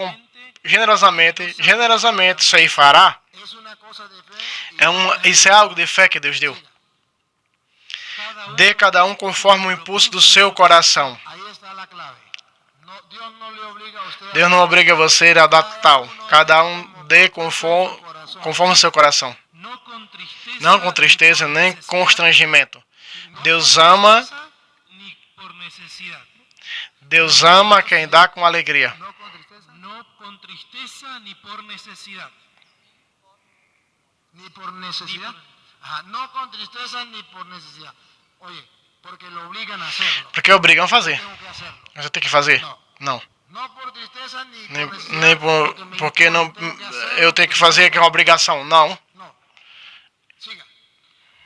generosamente, generosamente ceifará. es una cosa de fe y Isso é algo de fé que Deus deu. Dê cada um conforme o impulso do seu coração. ahí está la clave. No, Dios no le obliga a usted Deus não obriga você a dar tal. Cada um dê conforme o seu coração. no con tristeza, Não com tristeza nem constrangimento. Deus ama, ni por necesidad. Deus ama quem dá com alegria. No con tristeza ni por necesidad. ni por necesidad. Ajá, no con tristeza ni por necesidad. Oye, porque lo obligan a hacerlo. Porque obrigam a fazer. Tengo que hacerlo. Você tem que fazer? Não. No por tristeza ni Nem, por necesidad. nem porque não, eu tenho que fazer que é uma obrigação. Não. No. Siga.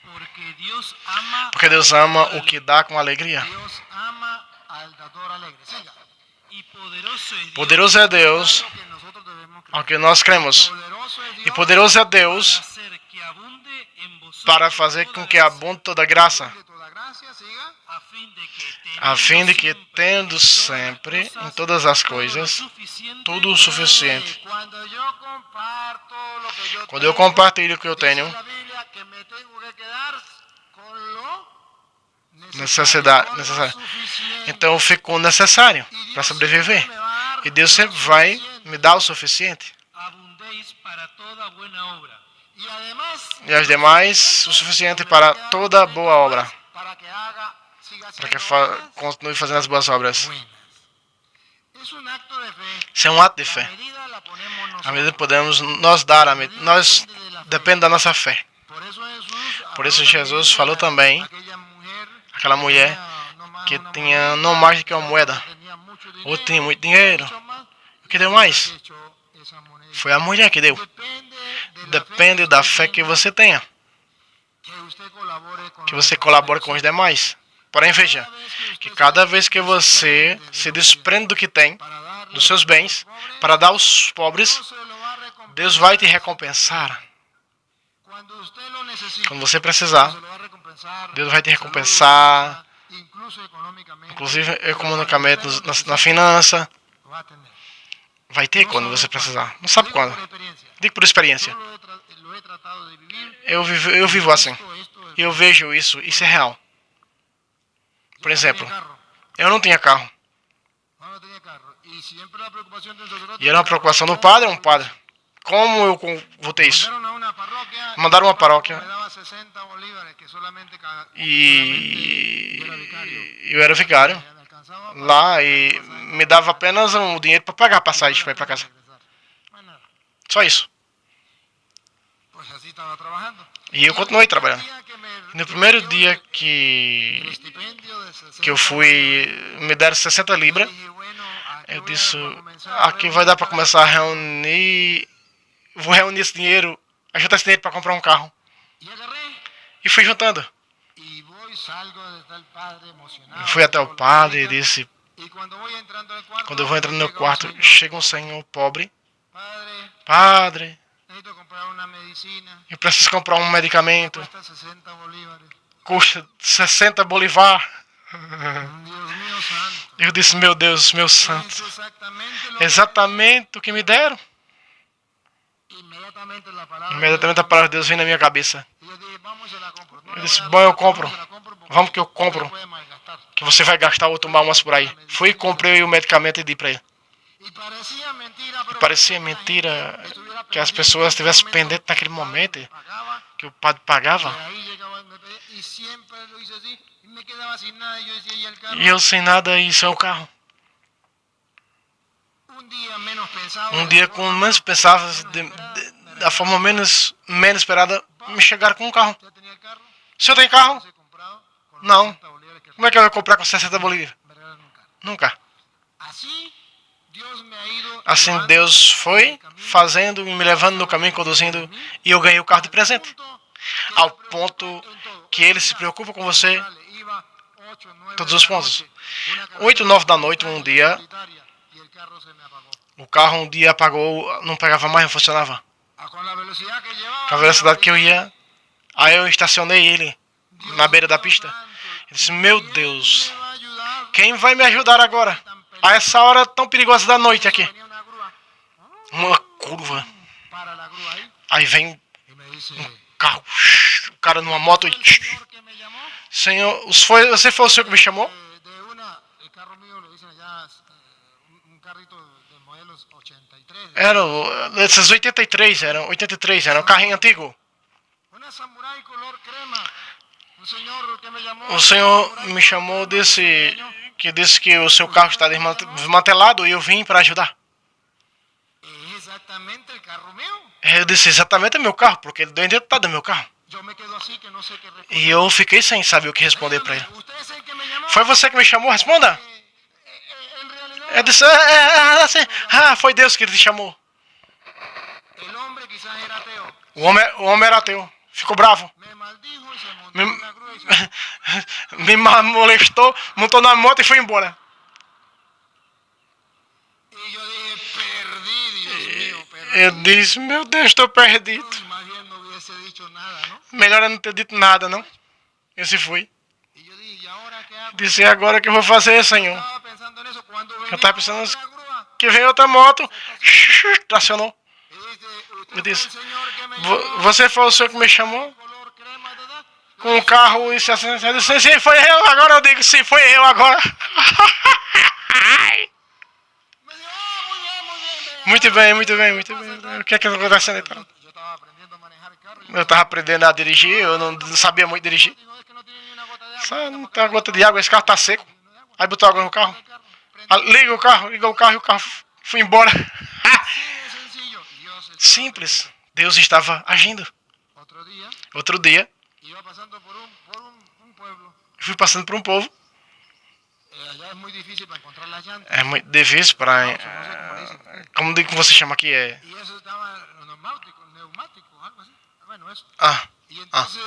Porque Dios ama Porque Deus ama o que dá com alegria. Dios ama al dador alegre. Siga. Y poderoso es Dios Poderoso é Deus, que nosotros debemos creer. ao que nós cremos. Poderoso es E Dios poderoso é para Deus hacer que abunde en vosotros para fazer toda com que gracia, abunde toda graça, de toda gracia, siga. a fim de que, tendo sempre em todas as coisas, tudo o suficiente. Cuando yo comparto lo que yo Quando eu tengo, compartilho o que eu tenho, dice la Biblia que me tengo que quedar con lo necessidade, con lo necessário. suficiente. Então eu fico com o necessário para sobreviver. Me va a dar E Deus sempre lo vai suficiente. me dar o suficiente. abundéis para toda buena obra. Y además, E as demais, o suficiente para toda boa obra. para que haga, siga Para que haciendo obras continue fazendo as boas obras. buenas. Es un acto de fe. Isso é um ato de La fé. medida la ponemos A nosotros. medida que podemos nós dar, nós depende da nossa fé. Por eso Jesús, Por isso habló Jesus también falou de também, aquella mujer aquela mulher que tinha não mais do que uma moeda, tenía mucho dinero, ou tinha muito dinheiro. mucho más, O que deu mais? echó esa moneda. Foi a mulher que deu. Depende Depende da fé que você tenha, que usted colabore con que los você demás. colabore com os demais. Porém, veja, que cada vez que você se desprende do que tem, para darle dos seus bens, para dar aos pobres, Dios se lo va a recompensar. Deus vai te recompensar. Cuando usted lo necesite, Quando você precisar, se lo va a recompensar. Deus vai te Salud, recompensar, incluso económicamente, inclusive economicamente, na finança. lo va a tener. Vai ter quando você precisar. Não sabe Digo quando. por experiencia. Digo por experiência. Yo lo he tratado de vivir. Eu vivo assim. Esto es- E eu vejo isso. Isso é real. yo Por no exemplo, tenía carro, eu não tinha carro. no tenía carro. Y siempre la preocupación del sacerdote E era uma preocupação do padre, Como eu vou ter isso? Mandaron a una parroquia, Mandaram uma paróquia. me daba 60 bolívares, que solamente E yo era vicario. eu era vigário Me alcanzaba para lá e me dava apenas o dinheiro para pagar a passagem para ir para casa. regresar. Más nada. Só isso. Pues así estaba trabajando. E eu continuei trabalhando. El día que me- No primeiro dia el que estipendio de 60 eu fui me deram 60 libras, dije, bueno, aquí eu voy a disse, comenzar a aqui vai dar para reunir começar a reunir, vou reunir esse dinheiro, ajuntar esse dinheiro para comprar um carro. Y agarré E fui juntando. y voy, salgo desde el padre emocionado. Eu fui até o padre e disse, Y cuando voy entrando al cuarto, quando eu vou entrando no llega un quarto, señor, chega um senhor pobre, Padre, padre, necesito comprar una medicina. eu preciso comprar um medicamento, Cuesta 60 bolívares. custa 60 bolivar. Dios mío santo. Eu disse, meu Deus, meu Es santo, exactamente lo que exatamente o que me deram. inmediatamente la palabra. Imediatamente a palavra de Deus veio na minha cabeça. Y yo dije, vamos, se la compro. No Eu le disse, voy a bom, dar, eu compro. se la compro porque Vamos que eu usted compro. puede malgastar. Que você vai gastar ou tomar umas por aí. Fui e comprei o medicamento e dei para ele. Y parecía mentira, pero Parecia porque la mentira gente estuviera que as pendiente pessoas en estivessem aquel pendentes naquele el momento, padre pagaba, que o padre pagava. y ahí llegaba, me pedía, y siempre lo hice así, y me quedaba sin nada, y yo decía, ¿y el carro? E eu sem nada e só o carro. Un día menos pensado. Um dia, com menos pensava, da forma menos esperada, me chegaram com um carro. ¿Ya tenía el carro? Se eu tenho carro, He comprado con não. 60 bolívares que Como é que eu vou comprar com 60 bolívares? me regalaron un carro. Nunca. Así, Dios me ha ido Assim llevando Deus foi el camino fazendo, me levando no caminho, conduzindo, e eu ganhei o carro de presente. que Ao se preocupa ponto en todo. que ele se preocupa com você Iba 8, 9 todos de os la pontos. noche, una carretera 8, 9 da noite, um dia, solitaria, y el carro se me apagó. o carro um dia apagou, não pegava mais, não funcionava. Con la velocidad que llevaba, Com a velocidade que eu ia, aí eu estacionei ele Dios na beira da mío pista. santo, Eu disse, meu ¿quién Deus, me va a ayudar? quem vai me ajudar agora? A essa hora tão perigosa da noite aqui. Venía una grúa Uma curva. para la grúa ahí, Aí vem y me dice, carro, o cara numa moto. el señor que me llamó, Senhor, você foi o senhor que me chamou? el carro mío, le dicen allá, un carrito de modelos 83. Era esses 83, era um carrinho antigo. Una Samurai color crema. Un señor que me llamó. O senhor me chamou disse que o seu carro está desmantelado e eu vim para ajudar. Es exactamente el carro mío. Eu disse, exatamente é meu carro, porque ele deu identidade do meu carro. Yo me quedo así que no sé qué responder. E eu fiquei sem saber o que responder para ele. Usted es el que me llamó. Foi você que me chamou? Responda. En realidad, Eu disse, assim, foi Deus que te chamou. el hombre quizás era ateo. O homem era ateu. Ficou bravo. Me maldijo y se montó Me, en la cruz y se me molestou, montou na moto e foi embora. Eu disse, meu Deus, estou perdido. Más bien no hubiese dicho nada, ¿no? Melhor eu não ter dito nada, não. Esse foi. Y yo dije, ¿y ahora qué hago? Disse, "E agora o que eu vou fazer, Senhor?" Estaba pensando en eso cuando venía estaba pensando otra grúa. Que veio outra moto, estacionou. Y dice, Eu ¿usted fue disse, el señor que me Você foi o senhor que me chamou? color crema, verdad? Com o carro e se acendeu. Eu disse, sim, foi eu. Agora eu digo, sim, foi eu agora. Me dijo, oh, muy bien, muy bien. Venga, Muito bem, muito bem, muito bem. O que é que está acontecendo então? Yo estaba aprendiendo a manejar el carro. Eu tava aprendendo a dirigir, eu não sabia muito dirigir. Digo, es que no tiene ni una gota de agua. Só não tem uma gota de água, esse carro tá seco. Aí botou água no carro. Ah, liga o carro e o carro foi embora. Así de sencillo. Dios estaba Simples. Deus estava agindo. Otro día Outro dia, iba pasando por un pueblo. eu fui passando por um povo. Allá es muy difícil para encontrar las llantas. É muito difícil para. No sé cómo le dicen. Como que você chama aqui? É. Y eso estaba los neumáticos, algo así. Bueno, eso. Ah, Y entonces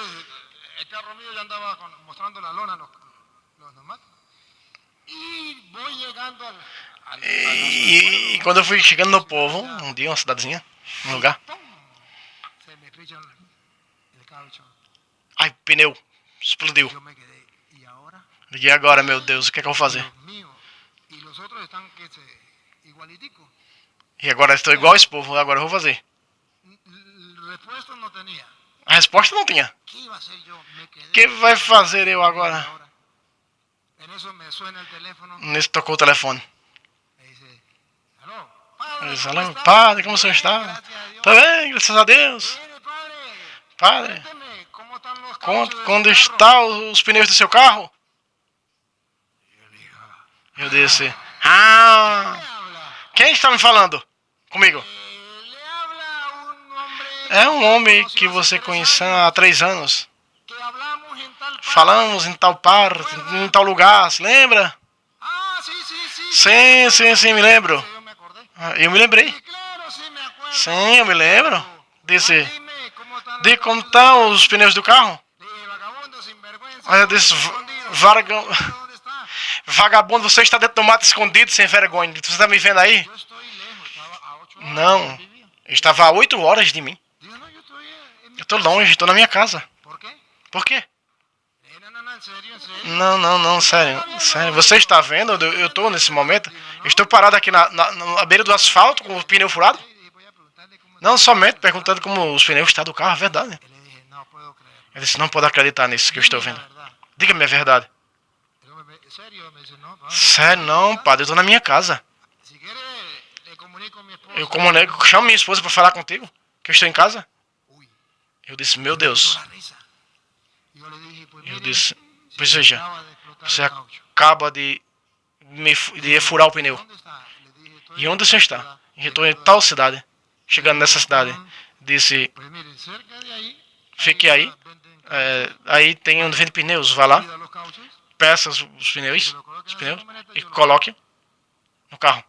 el carro mío ya andaba mostrando la lona, los neumáticos. Y voy llegando al e quando eu fui chegando no povo, um dia, uma cidadezinha, um lugar. ¡pum! Se me estrella el caucho. Ai, pneu explodiu. Yo me quedé. ¿Y ahora? E agora, meu Deus, o que é que eu vou fazer? Dios mío. Y los otros están igualiticos. E agora eu estou igual esse povo, agora eu vou fazer. Respuesta no tenía. A resposta não tinha. ¿Qué iba a hacer yo? Me quedé. O que vai fazer eu agora? En eso me suena el teléfono. Nesse tocou o telefone. Me dice, aló, padre. Eu disse, ¿cómo alô, está? padre, como você Bien, está? gracias a Dios. Tá bem, graças a Deus. Mire, padre. Padre, Cuénteme, ¿cómo están los cauchos de su quando carro? estão os pneus do seu carro? Eu disse, ah, ¿Qué habla? quem está me falando? Comigo. Le habla un hombre. É um homem que você conheceu há 3 anos. Que hablamos en tal parte. Falamos em tal parte, em tal lugar, se lembra? Ah, sí, sí, sí. Sim, me lembro. Yo me acordé. Ah, eu me lembrei. Sí, claro, sí me acuerdo. Sim, eu me lembro. Disse, Dime cómo están de los como cauchos estão os pneus do carro? de vagabundo sinvergüenza. Aí eu disse, Escondido. ¿Dónde está? vagabundo, você está dentro do mato escondido, sem vergonha. Você está me vendo aí? Yo estoy lejos, estaba a 8 horas. Não, Vivía. eu estava a 8 horas de mim. Digo, no, yo estoy en mi Eu tô longe, estou na minha casa. ¿Por qué? Por quê? No, en serio, en serio. Não, sério. Você está vendo? Eu tô nesse momento. Eu estou parado aqui na beira do asfalto com o pneu furado. Y dije, voy a preguntarle cómo Não, somente perguntando como os pneus estão do carro, é verdade. Y le dije, no puedo creer. Eu disse, não pode acreditar nisso que eu estou Dime vendo. la verdad. Diga-me a verdade. El hombre ¿en serio? Me dice, no, padre. Sério, não, padre, eu tô na minha casa. Si quiere, le comunico a mi esposa. Eu comunico, chamo minha esposa para falar contigo, que eu estou em casa. Uy, Eu disse, meu Deus. la risa. Y yo le dije, pues Eu mire, disse, si pois veja, acaba de explotar você el caucho. acaba de furar o pneu. ¿Dónde está? Le dije, estoy E en onde tal você está? ciudad. Eu estou em tal cidade. Chegando nessa cidade. Disse, Pues mire, cerca de ahí. fique aí. Aí tem onde vende pneus. Vá lá, Pida los cauchos. peça os pneus e coloque no carro.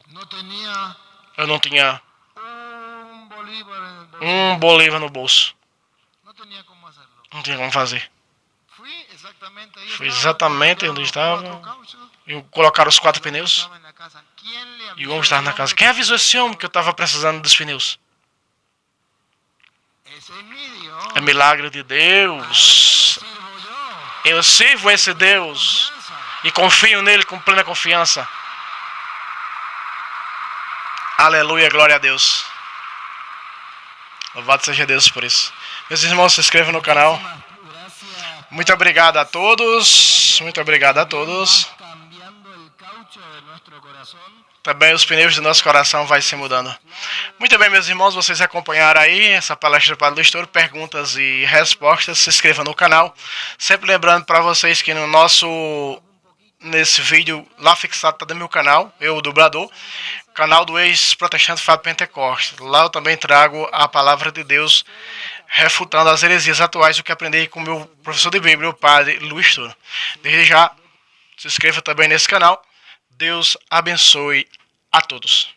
No tenía Eu não tinha un bolívar en el bolsillo. um bolívar no bolso. No tenía cómo hacerlo. Não tinha como fazer. Fui exactamente ahí. Fui estaba, exatamente colocaron onde los estava. 4 cauchos, Eu colocaram os 4 el hombre pneus estaba en la casa. ¿Quién le e o avisó homem estava al na casa. hombre Quem avisou esse homem que eu estava precisando dos pneus? Ese es mi Dios. É milagre de Deus. Sirvo yo. Eu sirvo esse Deus Confianza. e confio nele com plena confiança. Aleluia, glória a Deus. Louvado seja Deus por isso. Meus irmãos, se inscrevam no canal. Muito obrigado a todos. Muito obrigado a todos. Cambiando el caucho de nuestro corazón. Também os pneus do nosso coração vai se mudando. Muito bem, meus irmãos, vocês acompanharam aí essa palestra do Padre Luiz Toro, perguntas e respostas. Se inscrevam no canal. Sempre lembrando para vocês que nesse vídeo lá fixado está no meu canal, eu, o dublador, canal do ex-protestante Fábio Pentecoste. Lá eu também trago a palavra de Deus, refutando as heresias atuais, o que aprendi com o meu professor de Bíblia, o Padre Luiz Toro. Desde já, se inscreva também nesse canal. Deus abençoe a todos.